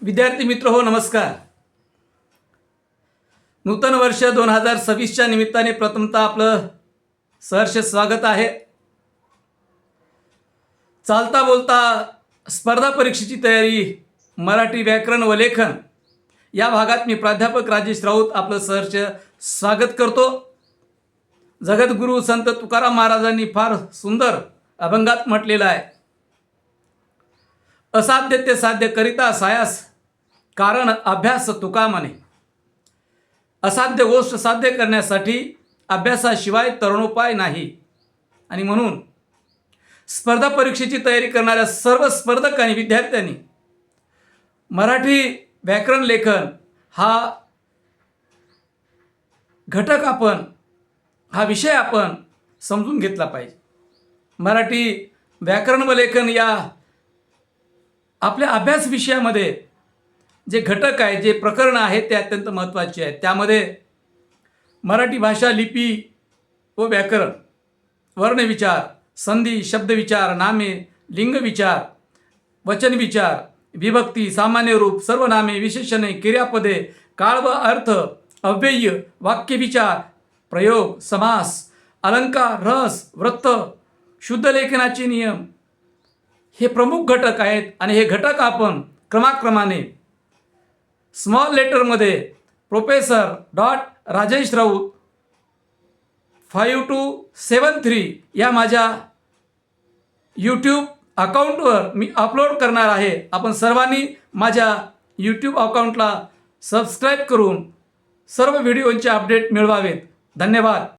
विद्यार्थी मित्र हो, नमस्कार। नूतन वर्ष 2026च्या निमित्ताने प्रथमतः आपलं सहर्ष स्वागत आहे। चालता बोलता स्पर्धा परीक्षेची तयारी, मराठी व्याकरण व लेखन या भागात मी प्राध्यापक राजेश राऊत आपलं सहर्ष स्वागत करतो। जगद्गुरू संत तुकाराम महाराजांनी फार सुंदर अभंगात म्हटलेलं आहे, असाध्य ते साध्य करिता सायास, कारण अभ्यास तुका म्हणे। असाध्य गोष्ट साध्य करण्यासाठी अभ्यासाशिवाय तरुणोपाय नाही। आणि म्हणून स्पर्धा परीक्षेची तयारी करणाऱ्या सर्व स्पर्धक आणि विद्यार्थ्यांनी मराठी व्याकरण लेखन हा घटक हा विषय आपण समजून घेतला पाहिजे। मराठी व्याकरण व लेखन या आपल्या अभ्यास विषयामध्ये जे घटक आहे, जे प्रकरण आहे ते अत्यंत महत्त्वाचे आहेत। त्यामध्ये मराठी भाषा, लिपी व व्याकरण, वर्णविचार, संधी, शब्दविचार, नामे, लिंग विचार, वचन विचार, विभक्ती, सामान्य रूप, सर्वनामे, विशेषणे, क्रियापदे, काळ व अर्थ, अव्यय, वाक्यविचार, प्रयोग, समास, अलंकार, रस, वृत्त, शुद्ध लेखनाचे नियम हे प्रमुख घटक आहेत। आणि हे घटक आपण क्रमाक्रमाने स्मॉल लेटरमध्ये प्रोफेसर राऊत 5273 या माझ्या यूट्यूब अकाउंटवर मी अपलोड करणार आहे। आपण सर्वांनी माझ्या यूट्यूब अकाउंटला सबस्क्राईब करून सर्व व्हिडिओंचे अपडेट मिळवावेत। धन्यवाद।